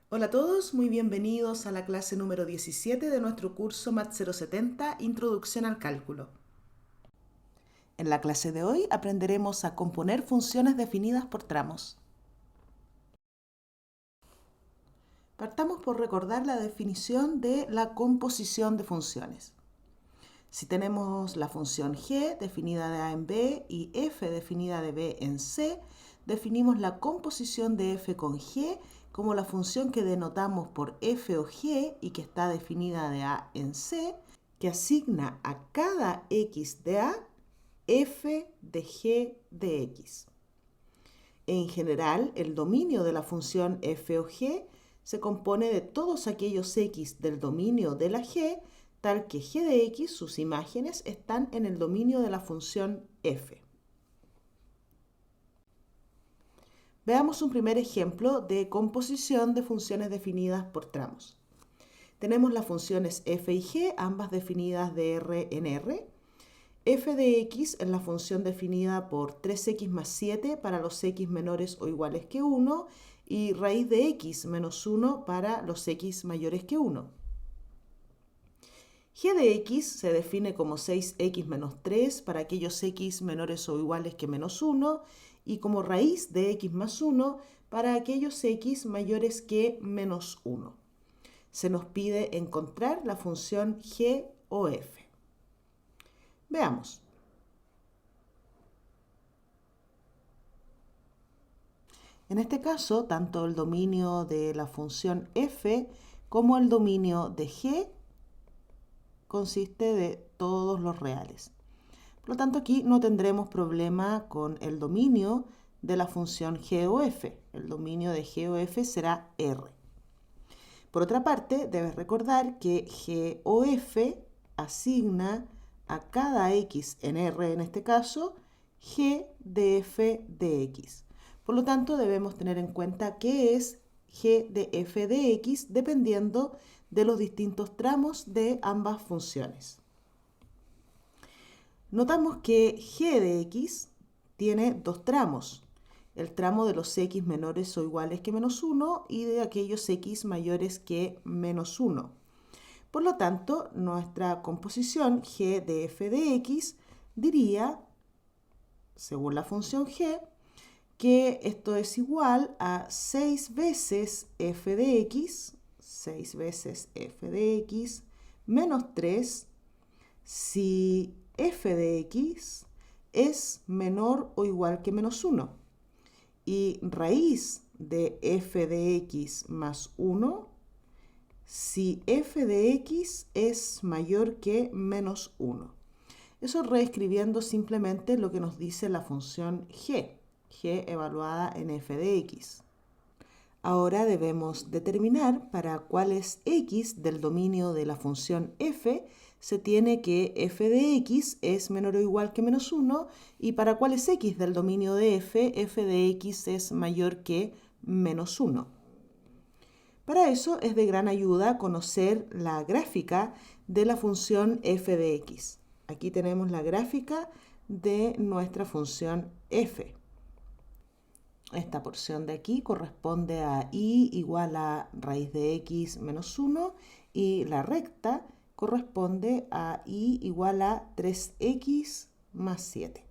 Hola a todos, muy bienvenidos a la clase número 17 de nuestro curso MAT 070, Introducción al Cálculo. En la clase de hoy aprenderemos a componer funciones definidas por tramos. Partamos por recordar la definición de la composición de funciones. Si tenemos la función g definida de a en b y f definida de b en c, definimos la composición de f con g como la función que denotamos por f o g y que está definida de a en c, que asigna a cada x de a f de g de x. En general, el dominio de la función f o g se compone de todos aquellos x del dominio de la g, tal que g de x, sus imágenes, están en el dominio de la función f. Veamos un primer ejemplo de composición de funciones definidas por tramos. Tenemos las funciones f y g, ambas definidas de r en r. F de x es la función definida por 3x más 7 para los x menores o iguales que 1 y raíz de x menos 1 para los x mayores que 1. G de x se define como 6x menos 3 para aquellos x menores o iguales que menos 1 y como raíz de x más 1 para aquellos x mayores que menos 1. Se nos pide encontrar la función g o f. Veamos. En este caso, tanto el dominio de la función f como el dominio de g consiste de todos los reales. Por lo tanto, aquí no tendremos problema con el dominio de la función g o f. El dominio de g o f será r. Por otra parte, debes recordar que g o f asigna a cada x en r, en este caso, g de f de x. Por lo tanto, debemos tener en cuenta qué es g de f de x dependiendo de los distintos tramos de ambas funciones. Notamos que g de x tiene dos tramos, el tramo de los x menores o iguales que menos 1 y de aquellos x mayores que menos 1. Por lo tanto, nuestra composición g de f de x diría, según la función g, que esto es igual a 6 veces f de x, 6 veces f de x, menos 3, si f de x es menor o igual que menos 1. Y raíz de f de x más 1, si f de x es mayor que menos 1. Eso reescribiendo simplemente lo que nos dice la función g evaluada en f de x. Ahora debemos determinar para cuáles x del dominio de la función f se tiene que f de x es menor o igual que menos 1 y para cuáles x del dominio de f de x es mayor que menos 1. Para eso es de gran ayuda conocer la gráfica de la función f de x. Aquí tenemos la gráfica de nuestra función f. Esta porción de aquí corresponde a y igual a raíz de x menos 1 y la recta corresponde a y igual a 3x más 7.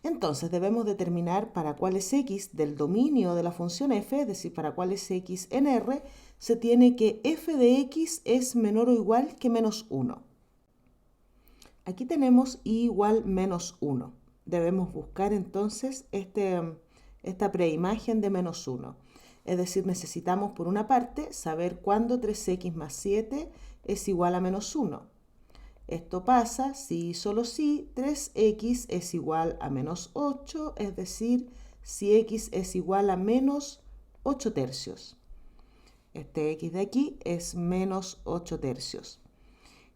Entonces debemos determinar para cuáles x del dominio de la función f, es decir, para cuáles x en r, se tiene que f de x es menor o igual que menos 1. Aquí tenemos y igual menos 1. Debemos buscar entonces esta preimagen de menos 1. Es decir, necesitamos por una parte saber cuándo 3x más 7 es igual a menos 1. Esto pasa si y solo si 3x es igual a menos 8, es decir, si x es igual a menos 8 tercios. Este x de aquí es menos 8 tercios.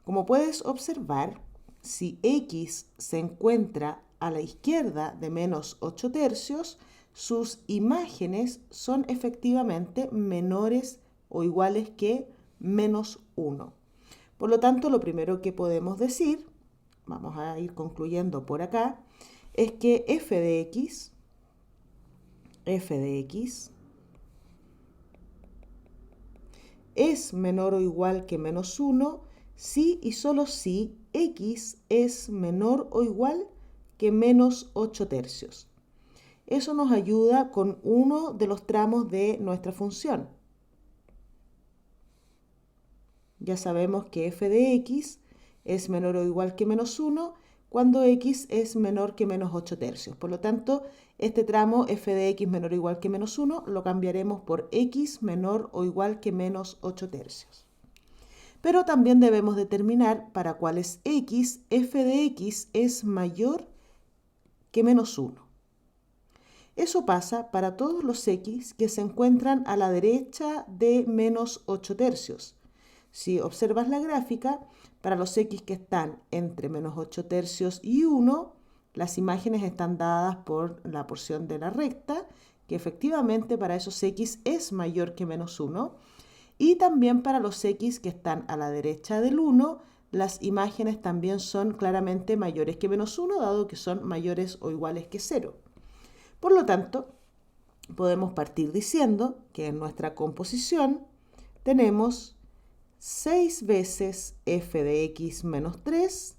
Como puedes observar, si x se encuentra a la izquierda de menos 8 tercios, sus imágenes son efectivamente menores o iguales que menos 1. Por lo tanto, lo primero que podemos decir, vamos a ir concluyendo por acá, es que f de x es menor o igual que menos 1 si y solo si x es menor o igual que menos 8 tercios. Eso nos ayuda con uno de los tramos de nuestra función. Ya sabemos que f de x es menor o igual que menos 1 cuando x es menor que menos 8 tercios. Por lo tanto, este tramo f de x menor o igual que menos 1 lo cambiaremos por x menor o igual que menos 8 tercios. Pero también debemos determinar para cuáles x, f de x es mayor que menos 1. Eso pasa para todos los x que se encuentran a la derecha de menos 8 tercios. Si observas la gráfica, para los x que están entre menos 8 tercios y 1, las imágenes están dadas por la porción de la recta, que efectivamente para esos x es mayor que menos 1. Y también para los x que están a la derecha del 1, las imágenes también son claramente mayores que menos 1, dado que son mayores o iguales que 0. Por lo tanto, podemos partir diciendo que en nuestra composición tenemos 6 veces f de x menos 3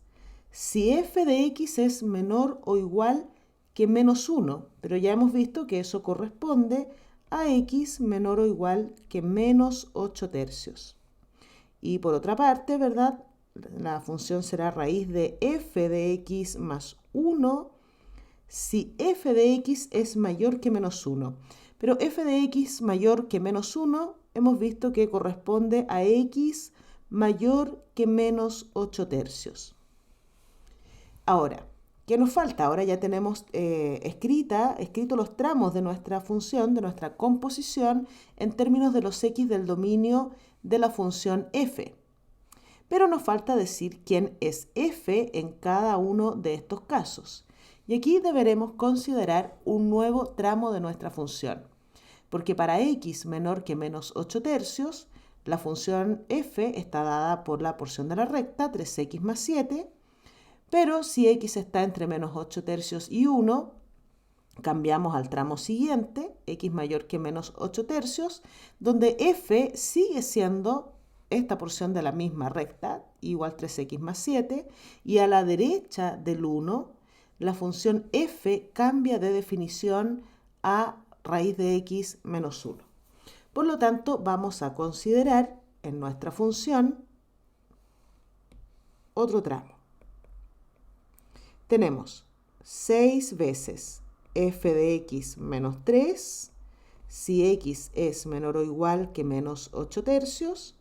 si f de x es menor o igual que menos 1, pero ya hemos visto que eso corresponde a x menor o igual que menos 8 tercios. Y por otra parte, ¿verdad? La función será raíz de f de x más 1 si f de x es mayor que menos 1. Pero f de x mayor que menos 1 hemos visto que corresponde a x mayor que menos 8 tercios. Ahora, ¿qué nos falta? Ahora ya tenemos escrito los tramos de nuestra función, de nuestra composición, en términos de los x del dominio de la función f. Pero nos falta decir quién es f en cada uno de estos casos. Y aquí deberemos considerar un nuevo tramo de nuestra función. Porque para x menor que menos 8 tercios, la función f está dada por la porción de la recta, 3x más 7, pero si x está entre menos 8 tercios y 1, cambiamos al tramo siguiente, x mayor que menos 8 tercios, donde f sigue siendo esta porción de la misma recta, igual 3x más 7, y a la derecha del 1, la función f cambia de definición a raíz de x menos 1. Por lo tanto, vamos a considerar en nuestra función otro tramo. Tenemos 6 veces f de x menos 3, si x es menor o igual que menos 8 tercios.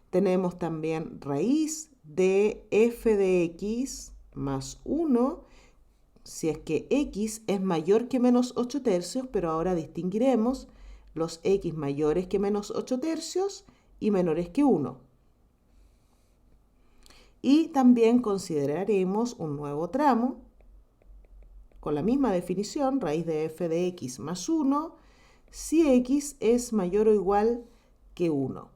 Tenemos también raíz de f de x más 1, si es que x es mayor que menos 8 tercios, pero ahora distinguiremos los x mayores que menos 8 tercios y menores que 1. Y también consideraremos un nuevo tramo con la misma definición, raíz de f de x más 1, si x es mayor o igual que 1.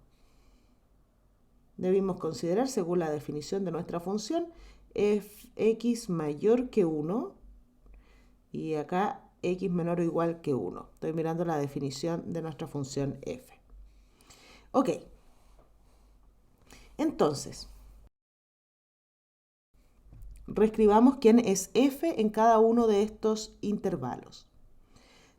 Debemos considerar, según la definición de nuestra función, x mayor que 1 y acá x menor o igual que 1. Estoy mirando la definición de nuestra función f. Ok. Entonces, reescribamos quién es f en cada uno de estos intervalos.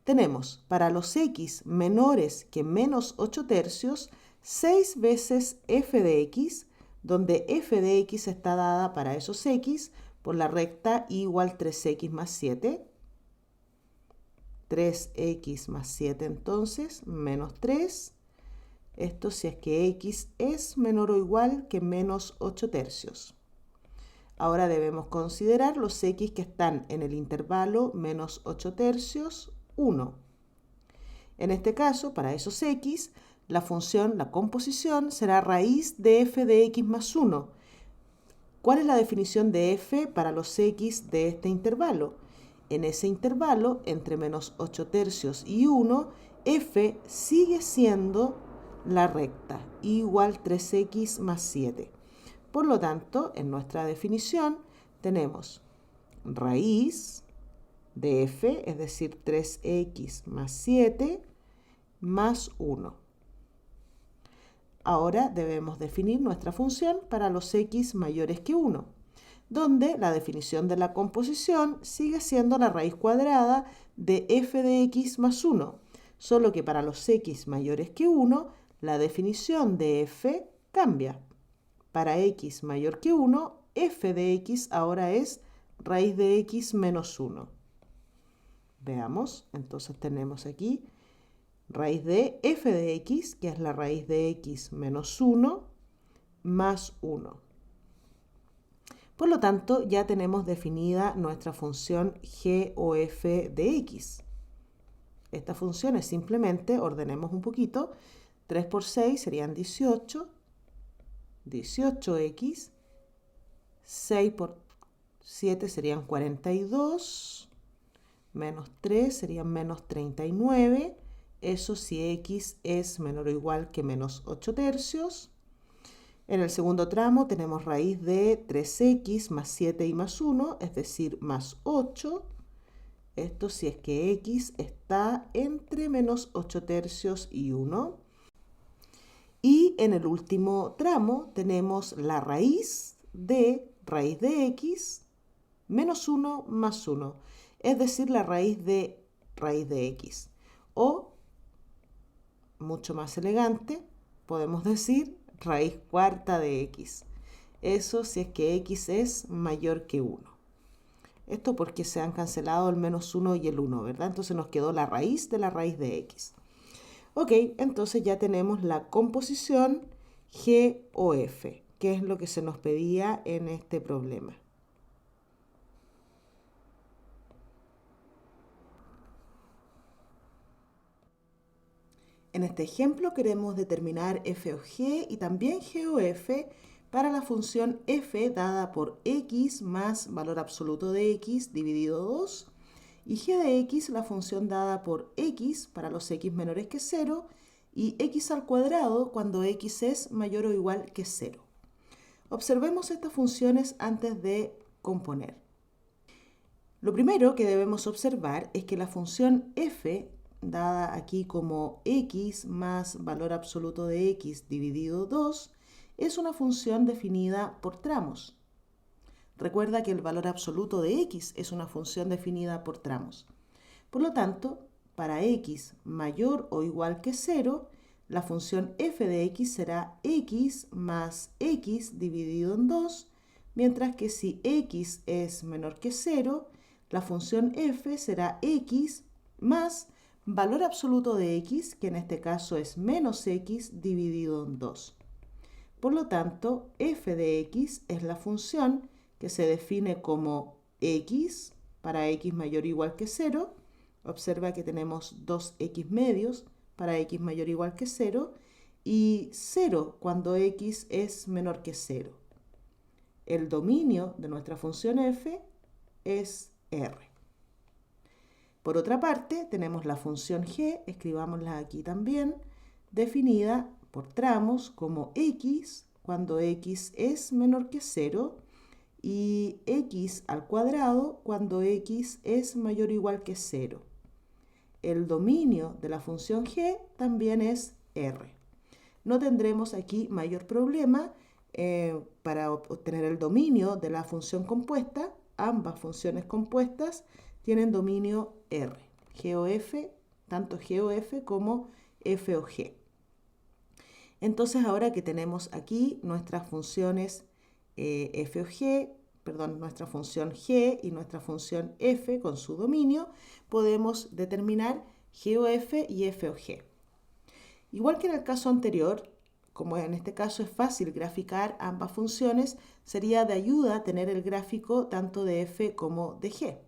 Tenemos para los x menores que menos 8 tercios, 6 veces f de x, donde f de x está dada para esos x por la recta igual 3x más 7. 3x más 7 entonces, menos 3. Esto si es que x es menor o igual que menos 8 tercios. Ahora debemos considerar los x que están en el intervalo menos 8 tercios, 1. En este caso, para esos x, la función, la composición, será raíz de f de x más 1. ¿Cuál es la definición de f para los x de este intervalo? En ese intervalo, entre menos 8 tercios y 1, f sigue siendo la recta, igual 3x más 7. Por lo tanto, en nuestra definición tenemos raíz de f, es decir, 3x más 7, más 1. ahora debemos definir nuestra función para los x mayores que 1, donde la definición de la composición sigue siendo la raíz cuadrada de f de x más 1, solo que para los x mayores que 1, la definición de f cambia. Para x mayor que 1, f de x ahora es raíz de x menos 1. Veamos, entonces tenemos aquí raíz de f de x, que es la raíz de x menos 1, más 1. Por lo tanto, ya tenemos definida nuestra función g o f de x. Esta función es simplemente, ordenemos un poquito, 3 por 6 serían 18, 18x, 6 por 7 serían 42, menos 3 serían menos 39, eso si x es menor o igual que menos 8 tercios. En el segundo tramo tenemos raíz de 3x más 7 y más 1, es decir, más 8. Esto si es que x está entre menos 8 tercios y 1. Y en el último tramo tenemos la raíz de x menos 1 más 1, es decir, la raíz de x. O, mucho más elegante, podemos decir raíz cuarta de x. Eso si es que x es mayor que 1. Esto porque se han cancelado el menos 1 y el 1, ¿verdad? Entonces nos quedó la raíz de x. Ok, entonces ya tenemos la composición g o f, que es lo que se nos pedía en este problema. En este ejemplo queremos determinar f o g y también g o f para la función f dada por x más valor absoluto de x dividido 2 y g de x la función dada por x para los x menores que 0 y x al cuadrado cuando x es mayor o igual que 0. Observemos estas funciones antes de componer. Lo primero que debemos observar es que la función f dada aquí como x más valor absoluto de x dividido 2, es una función definida por tramos. Recuerda que el valor absoluto de x es una función definida por tramos. Por lo tanto, para x mayor o igual que 0, la función f de x será x más x dividido en 2, mientras que si x es menor que 0, la función f será x más valor absoluto de x, que en este caso es menos x dividido en 2. Por lo tanto, f de x es la función que se define como x para x mayor o igual que 0. Observa que tenemos 2x medios para x mayor o igual que 0 y 0 cuando x es menor que 0. El dominio de nuestra función f es r. Por otra parte, tenemos la función g, escribámosla aquí también, definida por tramos como x cuando x es menor que 0 y x al cuadrado cuando x es mayor o igual que 0. El dominio de la función g también es r. No tendremos aquí mayor problema para obtener el dominio de la función compuesta. Ambas funciones compuestas tienen dominio R, G o F, tanto G o F como F o G. Entonces ahora que tenemos aquí nuestras funciones F o G, nuestra función G y nuestra función F con su dominio, podemos determinar G o F y F o G. Igual que en el caso anterior, como en este caso es fácil graficar ambas funciones, sería de ayuda tener el gráfico tanto de F como de G.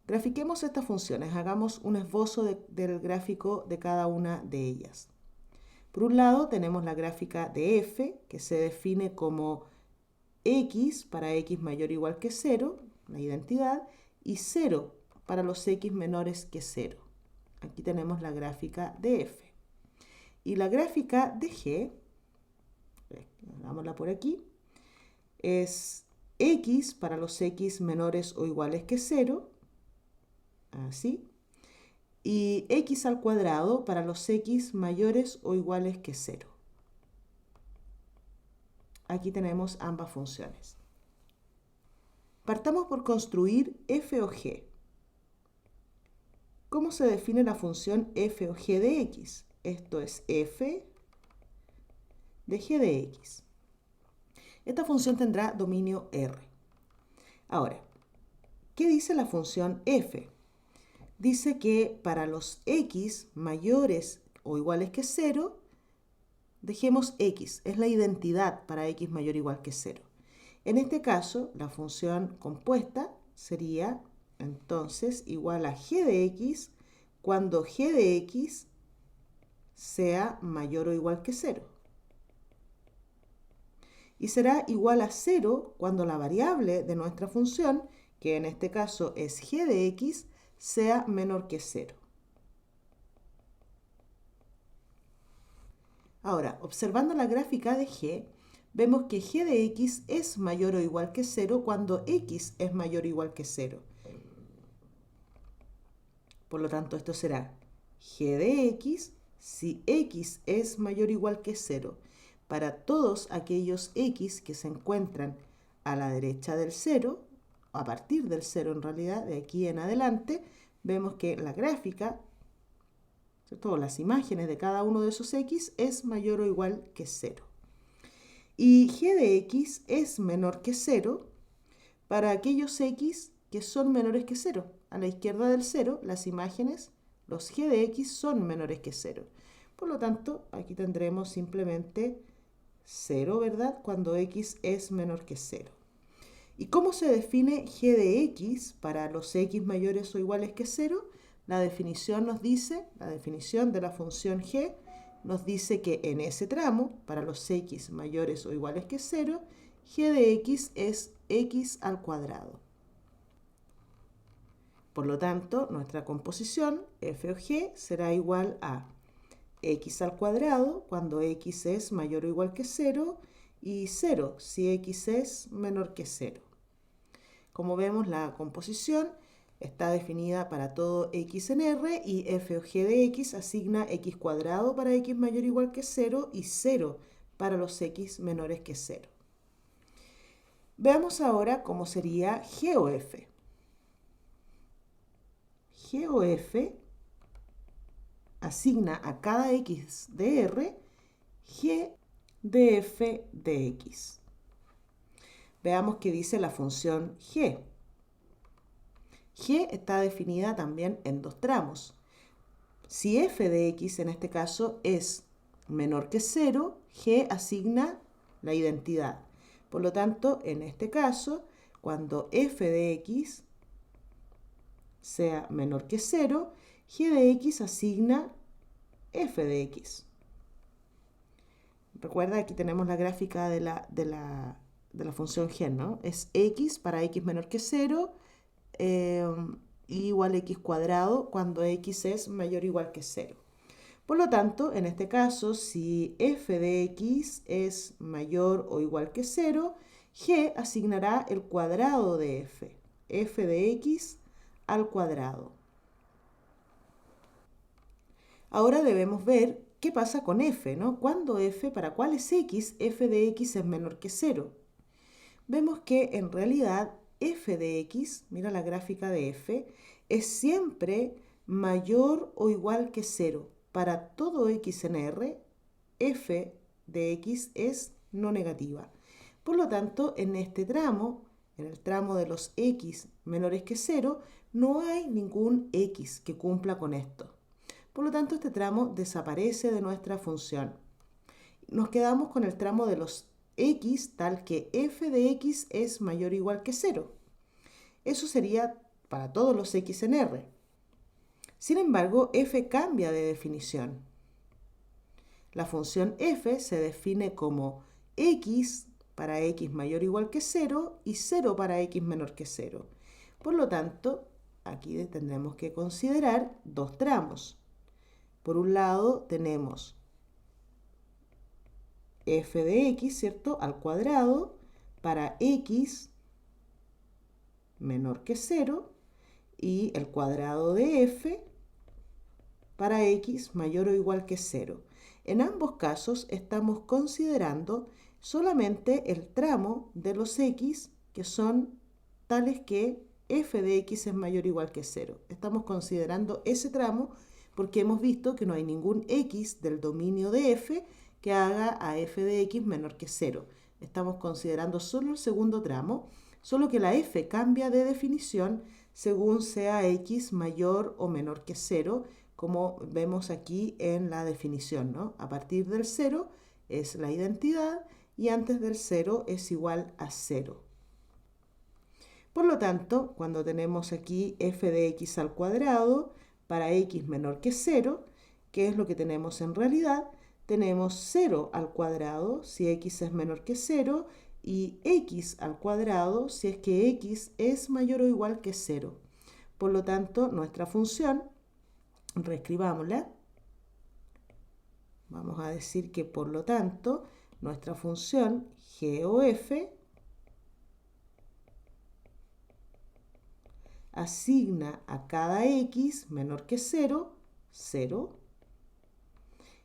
Grafiquemos estas funciones, hagamos un esbozo del gráfico de cada una de ellas. Por un lado tenemos la gráfica de f, que se define como x para x mayor o igual que 0, la identidad, y 0 para los x menores que 0. Aquí tenemos la gráfica de f. Y la gráfica de g, hagámosla por aquí, es x para los x menores o iguales que 0, así, y x al cuadrado para los x mayores o iguales que 0. aquí tenemos ambas funciones. Partamos por construir f o g. ¿Cómo se define la función f o g de x? Esto es f de g de x. Esta función tendrá dominio R. Ahora, ¿qué dice la función f? Dice que para los x mayores o iguales que 0, dejemos x, es la identidad para x mayor o igual que 0. En este caso, la función compuesta sería entonces igual a g de x cuando g de x sea mayor o igual que 0. Y será igual a 0 cuando la variable de nuestra función, que en este caso es g de x, sea menor que 0. Ahora, observando la gráfica de g, vemos que g de x es mayor o igual que 0 cuando x es mayor o igual que 0. Por lo tanto, esto será g de x si x es mayor o igual que 0 para todos aquellos x que se encuentran a la derecha del 0, a partir del 0 en realidad, de aquí en adelante, vemos que la gráfica, ¿cierto? Las imágenes de cada uno de esos x es mayor o igual que 0. Y g de x es menor que 0 para aquellos x que son menores que 0. A la izquierda del 0, las imágenes, los g de x son menores que 0. Por lo tanto, aquí tendremos simplemente 0, ¿verdad? Cuando x es menor que 0. ¿Y cómo se define g de x para los x mayores o iguales que 0? La definición nos dice, la definición de la función g nos dice que en ese tramo, para los x mayores o iguales que 0, g de x es x al cuadrado. Por lo tanto, nuestra composición f o g será igual a x al cuadrado cuando x es mayor o igual que 0 y 0 si x es menor que 0. Como vemos, la composición está definida para todo x en R y f o g de x asigna x cuadrado para x mayor o igual que 0 y 0 para los x menores que 0. Veamos ahora cómo sería g o f. G o f asigna a cada x de R g de f de x. Veamos qué dice la función g. G está definida también en dos tramos. Si f de x en este caso es menor que 0, g asigna la identidad. Por lo tanto, en este caso, cuando f de x sea menor que 0, g de x asigna f de x. Recuerda, aquí tenemos la gráfica de la función g, ¿no? Es x para x menor que 0, igual a x cuadrado cuando x es mayor o igual que 0. Por lo tanto, en este caso, si f de x es mayor o igual que 0, g asignará el cuadrado de f de x al cuadrado. Ahora debemos ver qué pasa con f, ¿no? Cuando f, para cuáles x, f de x es menor que 0. Vemos que en realidad f de x, mira la gráfica de f, es siempre mayor o igual que 0. Para todo x en R, f de x es no negativa. Por lo tanto, en este tramo, en el tramo de los x menores que 0, no hay ningún x que cumpla con esto. Por lo tanto, este tramo desaparece de nuestra función. Nos quedamos con el tramo de los x tal que f de x es mayor o igual que 0. Eso sería para todos los x en R. Sin embargo, f cambia de definición. La función f se define como x para x mayor o igual que 0 y 0 para x menor que 0. Por lo tanto, aquí tendremos que considerar dos tramos. Por un lado tenemos f de x, ¿cierto?, al cuadrado para x menor que 0 y el cuadrado de f para x mayor o igual que 0. En ambos casos estamos considerando solamente el tramo de los x que son tales que f de x es mayor o igual que 0. Estamos considerando ese tramo porque hemos visto que no hay ningún x del dominio de f que haga a f de x menor que 0. Estamos considerando solo el segundo tramo, solo que la f cambia de definición según sea x mayor o menor que 0, como vemos aquí en la definición, ¿no? A partir del 0 es la identidad y antes del 0 es igual a 0. Por lo tanto, cuando tenemos aquí f de x al cuadrado para x menor que 0, ¿qué es lo que tenemos en realidad? Tenemos 0 al cuadrado si x es menor que 0 y x al cuadrado si es que x es mayor o igual que 0. Por lo tanto, nuestra función, reescribámosla. Vamos a decir que, por lo tanto, nuestra función g o f asigna a cada x menor que 0, 0.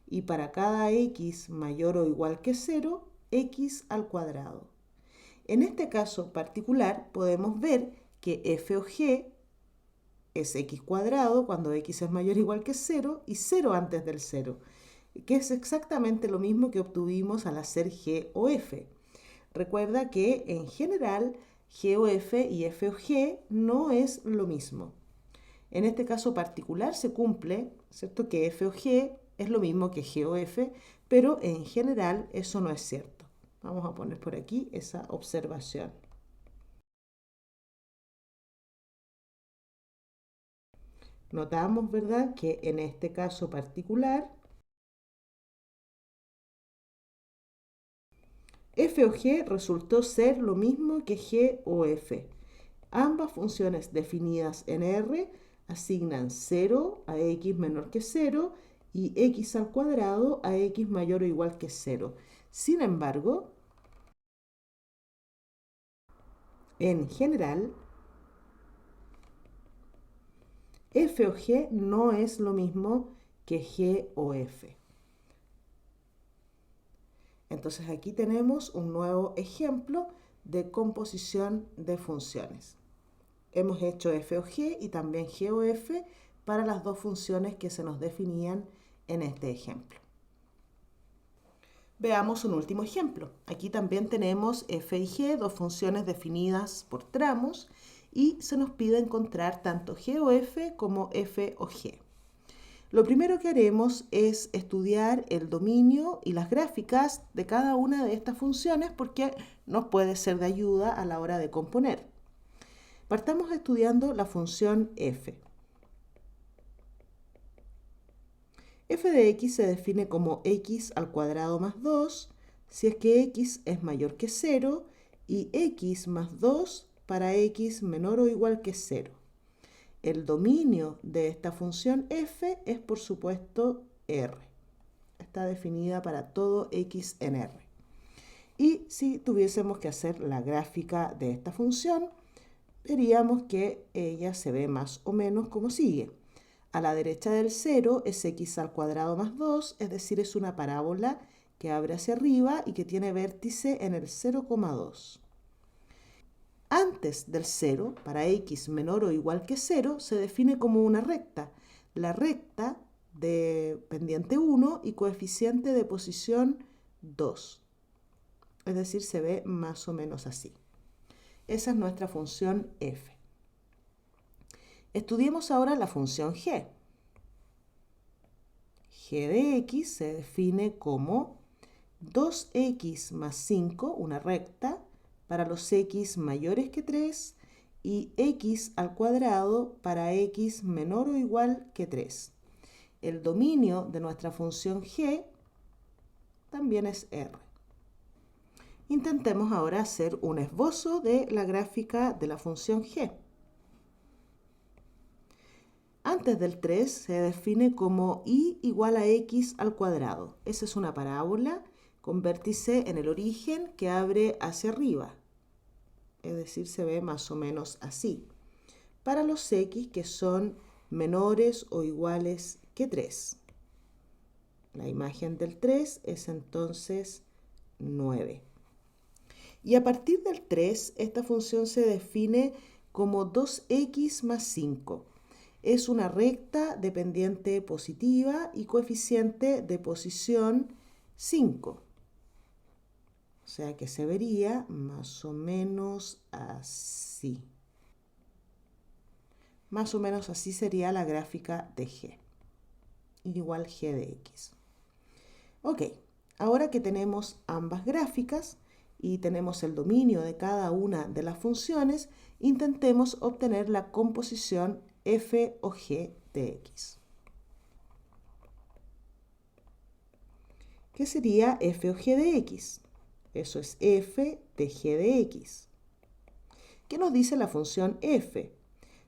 Y para cada x mayor o igual que 0, x al cuadrado. En este caso particular podemos ver que f o g es x cuadrado cuando x es mayor o igual que 0 y 0 antes del 0, que es exactamente lo mismo que obtuvimos al hacer g o f. Recuerda que en general g o f y f o g no es lo mismo. En este caso particular se cumple, ¿cierto?, que f o g es lo mismo que g o f, pero en general eso no es cierto. Vamos a poner por aquí esa observación. Notamos, ¿verdad?, que en este caso particular f o g resultó ser lo mismo que g o f. Ambas funciones definidas en R asignan 0 a x menor que 0 y x al cuadrado a x mayor o igual que 0. Sin embargo, en general, f o g no es lo mismo que g o f. Entonces aquí tenemos un nuevo ejemplo de composición de funciones. Hemos hecho f o g y también g o f para las dos funciones que se nos definían en este ejemplo. Veamos un último ejemplo. Aquí también tenemos f y g, dos funciones definidas por tramos, y se nos pide encontrar tanto g o f como f o g. Lo primero que haremos es estudiar el dominio y las gráficas de cada una de estas funciones porque nos puede ser de ayuda a la hora de componer. Partamos estudiando la función f. F de x se define como x al cuadrado más 2 si es que x es mayor que 0 y x más 2 para x menor o igual que 0. El dominio de esta función f es, por supuesto, R. Está definida para todo x en R. Y si tuviésemos que hacer la gráfica de esta función, veríamos que ella se ve más o menos como sigue. A la derecha del 0 es x al cuadrado más 2, es decir, es una parábola que abre hacia arriba y que tiene vértice en el 0,2. Antes del 0, para x menor o igual que 0, se define como una recta. La recta de pendiente 1 y coeficiente de posición 2. Es decir, se ve más o menos así. Esa es nuestra función f. Estudiemos ahora la función g. G de x se define como 2x más 5, una recta, para los x mayores que 3 y x al cuadrado para x menor o igual que 3. El dominio de nuestra función g también es R. Intentemos ahora hacer un esbozo de la gráfica de la función g. Antes del 3 se define como y igual a x al cuadrado. Esa es una parábola con vértice en el origen que abre hacia arriba. Es decir, se ve más o menos así. Para los x que son menores o iguales que 3. La imagen del 3 es entonces 9. Y a partir del 3, esta función se define como 2x más 5. Es una recta dependiente positiva y coeficiente de posición 5. O sea que se vería más o menos así. Más o menos así sería la gráfica de g, igual g de x. Ok, ahora que tenemos ambas gráficas y tenemos el dominio de cada una de las funciones, intentemos obtener la composición f o g de x. ¿Qué sería f o g de x? Eso es f de g de x. ¿Qué nos dice la función f?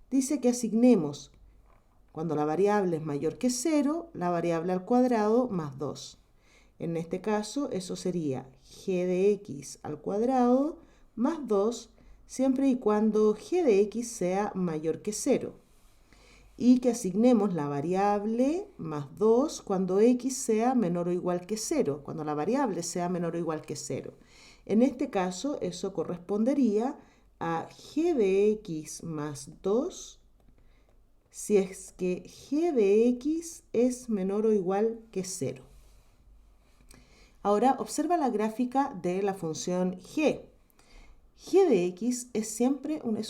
Dice que asignemos, cuando la variable es mayor que 0, la variable al cuadrado más 2. En este caso, eso sería g de x al cuadrado más 2, siempre y cuando g de x sea mayor que 0. Y que asignemos la variable más 2 cuando x sea menor o igual que 0, cuando la variable sea menor o igual que 0. En este caso, eso correspondería a g de x más 2 si es que g de x es menor o igual que 0. Ahora observa la gráfica de la función g. G de x es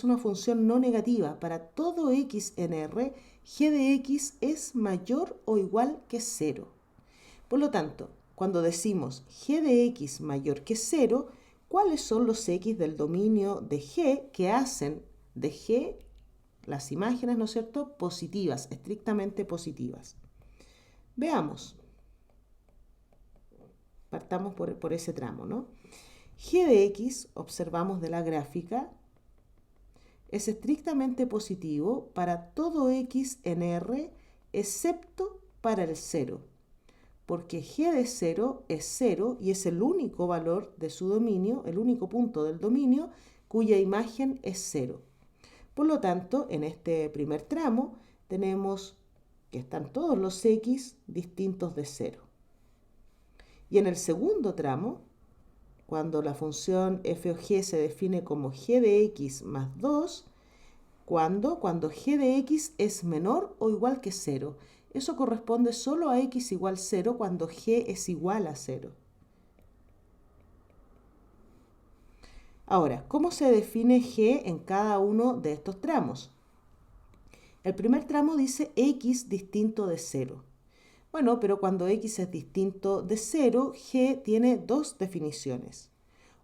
una función no negativa. Para todo x en R, g de x es mayor o igual que 0. Por lo tanto, cuando decimos g de x mayor que 0, ¿cuáles son los x del dominio de g que hacen de g las imágenes, ¿no es cierto?, positivas, estrictamente positivas? Veamos. Partamos por ese tramo, ¿no? G de x, observamos de la gráfica, es estrictamente positivo para todo x en R, excepto para el 0, porque g de 0 es 0 y es el único valor de su dominio, el único punto del dominio cuya imagen es 0. Por lo tanto, en este primer tramo tenemos que están todos los x distintos de 0. Y en el segundo tramo, cuando la función f o g se define como g de x más 2, cuando g de x es menor o igual que 0. Eso corresponde solo a x igual 0 cuando g es igual a 0. Ahora, ¿cómo se define g en cada uno de estos tramos? El primer tramo dice x distinto de 0. Bueno, pero cuando x es distinto de 0, g tiene dos definiciones.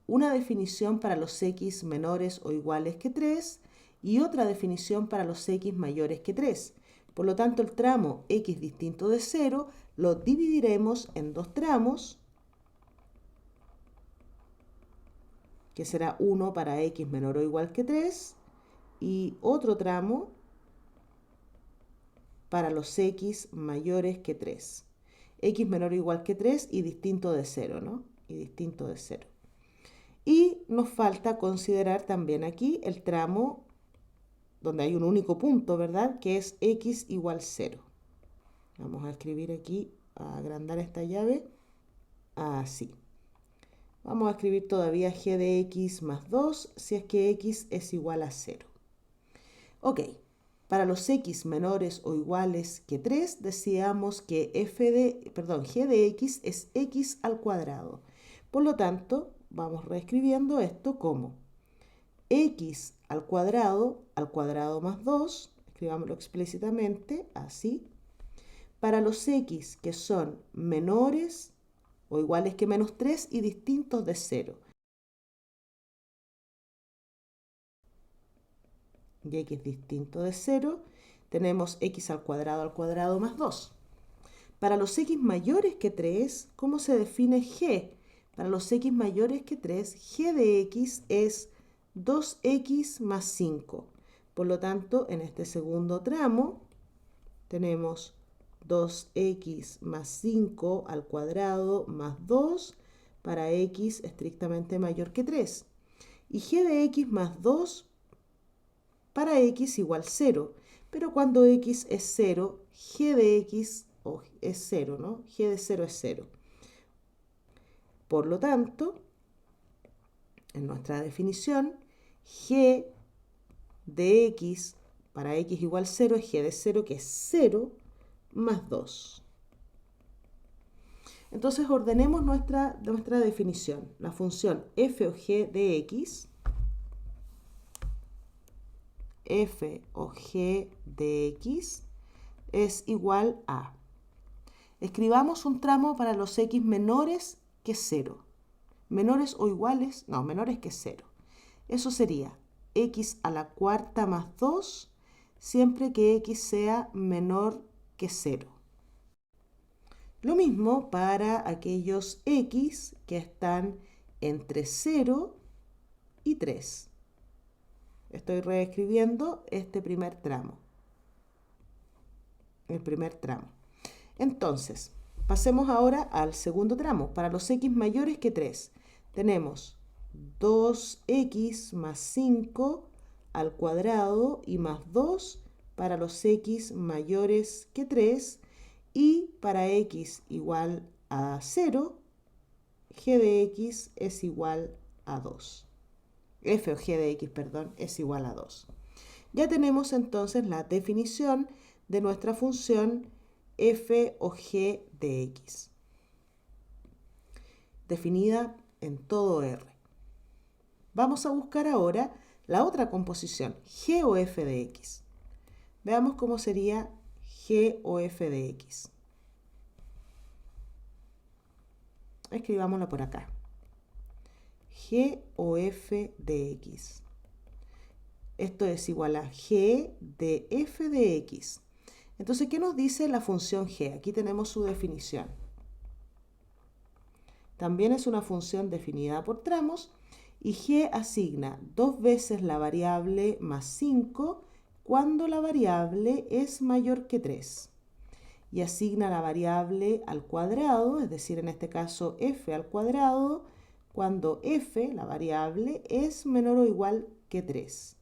Una definición para los x menores o iguales que 3 y otra definición para los x mayores que 3. Por lo tanto, el tramo x distinto de 0 lo dividiremos en dos tramos, que será uno para x menor o igual que 3 y otro tramo para los x mayores que 3. X menor o igual que 3 y distinto de 0, ¿no? Y distinto de 0. Y nos falta considerar también aquí el tramo donde hay un único punto, ¿verdad? Que es x igual 0. Vamos a escribir aquí, a agrandar esta llave, así. Vamos a escribir todavía g de x más 2 si es que x es igual a 0. Ok, para los x menores o iguales que 3, decíamos que g de x es x al cuadrado. Por lo tanto, vamos reescribiendo esto como x al cuadrado más 2, escribámoslo explícitamente, así. Para los x que son menores o iguales que menos 3 y distintos de 0. Y x distinto de 0, tenemos x al cuadrado más 2. Para los x mayores que 3, ¿cómo se define g? Para los x mayores que 3, g de x es 2x más 5. Por lo tanto, en este segundo tramo tenemos 2x más 5 al cuadrado más 2 para x estrictamente mayor que 3. Y g de x más 2 para x igual 0. Pero cuando x es 0, g de x es 0, ¿no? G de 0 es 0. Por lo tanto, en nuestra definición, g de x para x igual 0 es g de 0, que es 0 más 2. Entonces ordenemos nuestra definición. La función f o g de x, f o g de x es igual a. Escribamos un tramo para los x menores que 0. Menores o iguales, no, menores que 0. Eso sería x a la cuarta más 2, siempre que x sea menor que 0. Lo mismo para aquellos x que están entre 0 y 3. Estoy reescribiendo este primer tramo. El primer tramo. Entonces, pasemos ahora al segundo tramo. Para los x mayores que 3, tenemos 2x más 5 al cuadrado y más 2 para los x mayores que 3. Y para x igual a 0, g de x es igual a 2. F o g de x, perdón, es igual a 2. Ya tenemos entonces la definición de nuestra función f o g de x, definida en todo R. Vamos a buscar ahora la otra composición, g o f de x. Veamos cómo sería g o f de x. Escribámoslo por acá. G o f de x. Esto es igual a g de f de x. Entonces, ¿qué nos dice la función g? Aquí tenemos su definición. También es una función definida por tramos y g asigna 2 veces la variable más 5 cuando la variable es mayor que 3. Y asigna la variable al cuadrado, es decir, en este caso f al cuadrado, cuando f, la variable, es menor o igual que 3.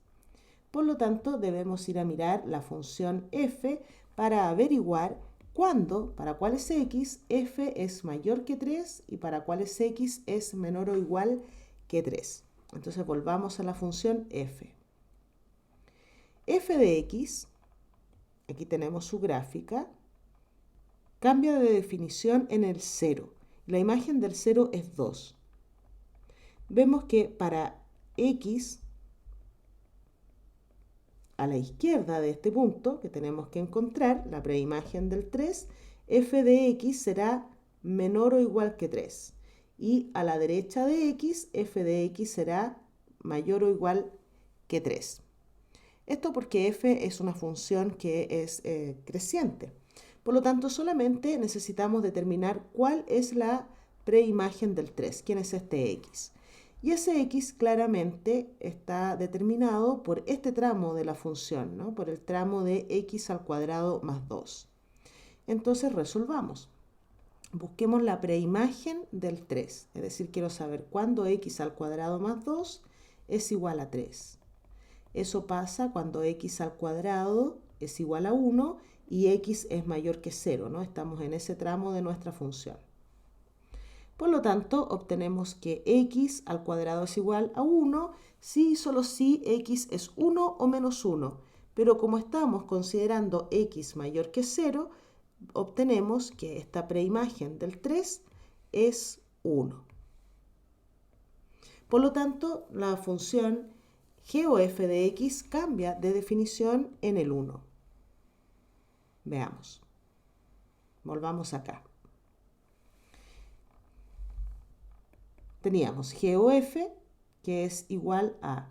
Por lo tanto, debemos ir a mirar la función f para averiguar cuándo, para cuáles x, f es mayor que 3 y para cuáles x es menor o igual que 3. Entonces volvamos a la función f. F de x, aquí tenemos su gráfica, cambia de definición en el 0. La imagen del 0 es 2. Vemos que para x, a la izquierda de este punto que tenemos que encontrar, la preimagen del 3, f de x será menor o igual que 3. Y a la derecha de x, f de x será mayor o igual que 3. Esto porque f es una función que es creciente. Por lo tanto, solamente necesitamos determinar cuál es la preimagen del 3, quién es este x. Y ese x claramente está determinado por este tramo de la función, ¿no? Por el tramo de x al cuadrado más 2. Entonces resolvamos. Busquemos la preimagen del 3, es decir, quiero saber cuándo x al cuadrado más 2 es igual a 3. Eso pasa cuando x al cuadrado es igual a 1 y x es mayor que 0, ¿no? Estamos en ese tramo de nuestra función. Por lo tanto, obtenemos que x al cuadrado es igual a 1 si y solo si x es 1 o menos 1. Pero como estamos considerando x mayor que 0, obtenemos que esta preimagen del 3 es 1. Por lo tanto, la función g o f de x cambia de definición en el 1. Veamos. Volvamos acá. Teníamos g o f, que es igual a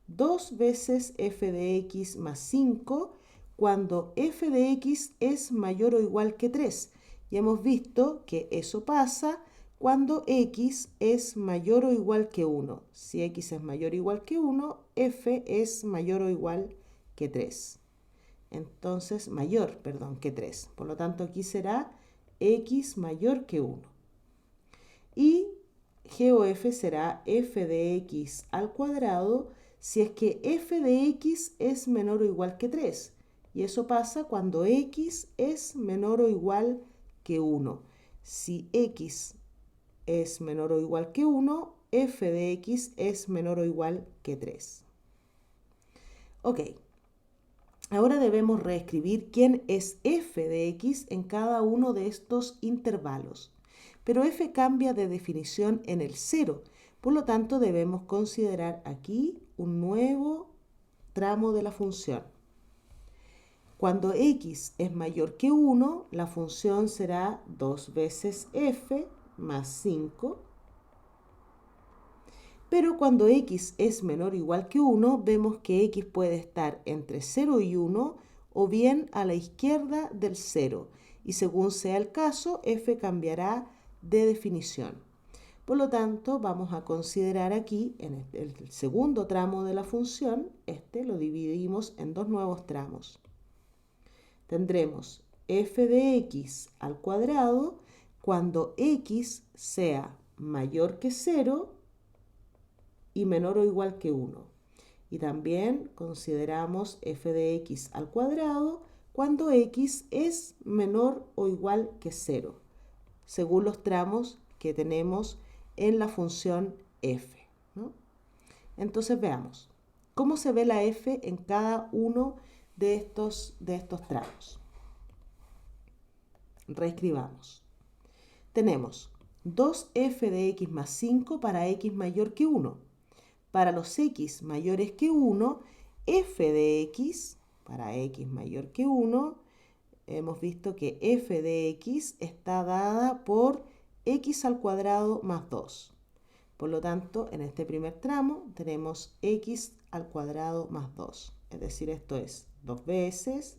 2 veces f de x más 5, cuando f de x es mayor o igual que 3. Y hemos visto que eso pasa cuando x es mayor o igual que 1. Si x es mayor o igual que 1, f es mayor o igual que 3. Entonces, que 3. Por lo tanto, aquí será x mayor que 1. Y g o f será f de x al cuadrado si es que f de x es menor o igual que 3. Y eso pasa cuando x es menor o igual que 1. Si x es menor o igual que 1, f de x es menor o igual que 3. Ok, ahora debemos reescribir quién es f de x en cada uno de estos intervalos. Pero f cambia de definición en el 0, por lo tanto debemos considerar aquí un nuevo tramo de la función. Cuando x es mayor que 1, la función será 2 veces f más 5. Pero cuando x es menor o igual que 1, vemos que x puede estar entre 0 y 1 o bien a la izquierda del 0. Y según sea el caso, f cambiará de definición. Por lo tanto, vamos a considerar aquí, en el segundo tramo de la función, lo dividimos en dos nuevos tramos. Tendremos f de x al cuadrado cuando x sea mayor que 0 y menor o igual que 1. Y también consideramos f de x al cuadrado cuando x es menor o igual que 0, según los tramos que tenemos en la función f, ¿no? Entonces veamos, ¿cómo se ve la f en cada uno de estos tramos? Reescribamos. Tenemos 2f de x más 5 para x mayor que 1. Para los x mayores que 1, f de x, para x mayor que 1, hemos visto que f de x está dada por x al cuadrado más 2. Por lo tanto, en este primer tramo tenemos x al cuadrado más 2. Es decir, esto es 2 veces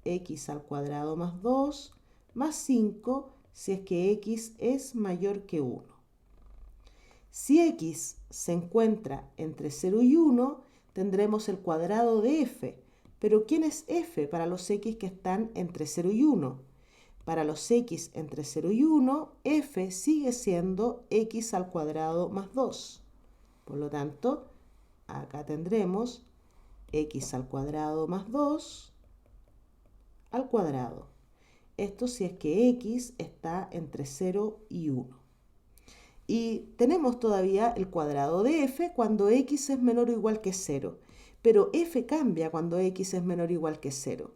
x al cuadrado más 2 más 5 si es que x es mayor que 1. Si x se encuentra entre 0 y 1, tendremos el cuadrado de f. Pero ¿quién es f para los x que están entre 0 y 1? Para los x entre 0 y 1, f sigue siendo x al cuadrado más 2. Por lo tanto, acá tendremos x al cuadrado más 2 al cuadrado. Esto si es que x está entre 0 y 1. Y tenemos todavía el cuadrado de f cuando x es menor o igual que 0. Pero f cambia cuando x es menor o igual que 0.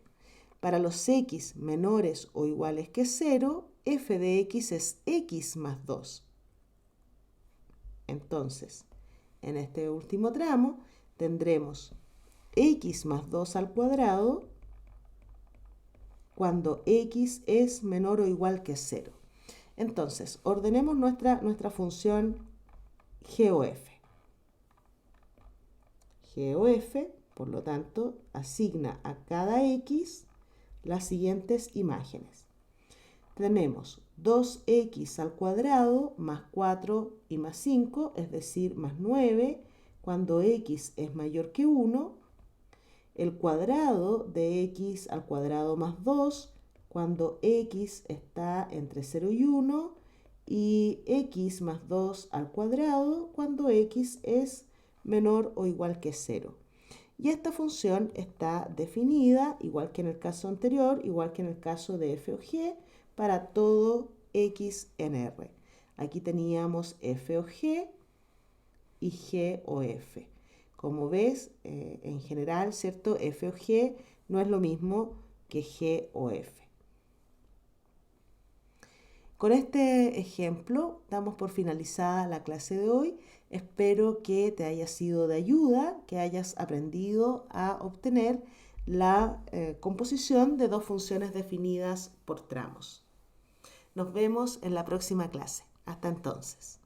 Para los x menores o iguales que 0, f de x es x más 2. Entonces, en este último tramo tendremos x más 2 al cuadrado cuando x es menor o igual que 0. Entonces, ordenemos nuestra función g o f. G o f, por lo tanto, asigna a cada x las siguientes imágenes. Tenemos 2x al cuadrado más 4 y más 5, es decir, más 9, cuando x es mayor que 1. El cuadrado de x al cuadrado más 2, cuando x está entre 0 y 1, y x más 2 al cuadrado cuando x es menor o igual que 0. Y esta función está definida, igual que en el caso anterior, igual que en el caso de f o g, para todo x en R. Aquí teníamos f o g y g o f. Como ves, en general, ¿cierto? F o g no es lo mismo que g o f. Con este ejemplo damos por finalizada la clase de hoy. Espero que te haya sido de ayuda, que hayas aprendido a obtener la composición de dos funciones definidas por tramos. Nos vemos en la próxima clase. Hasta entonces.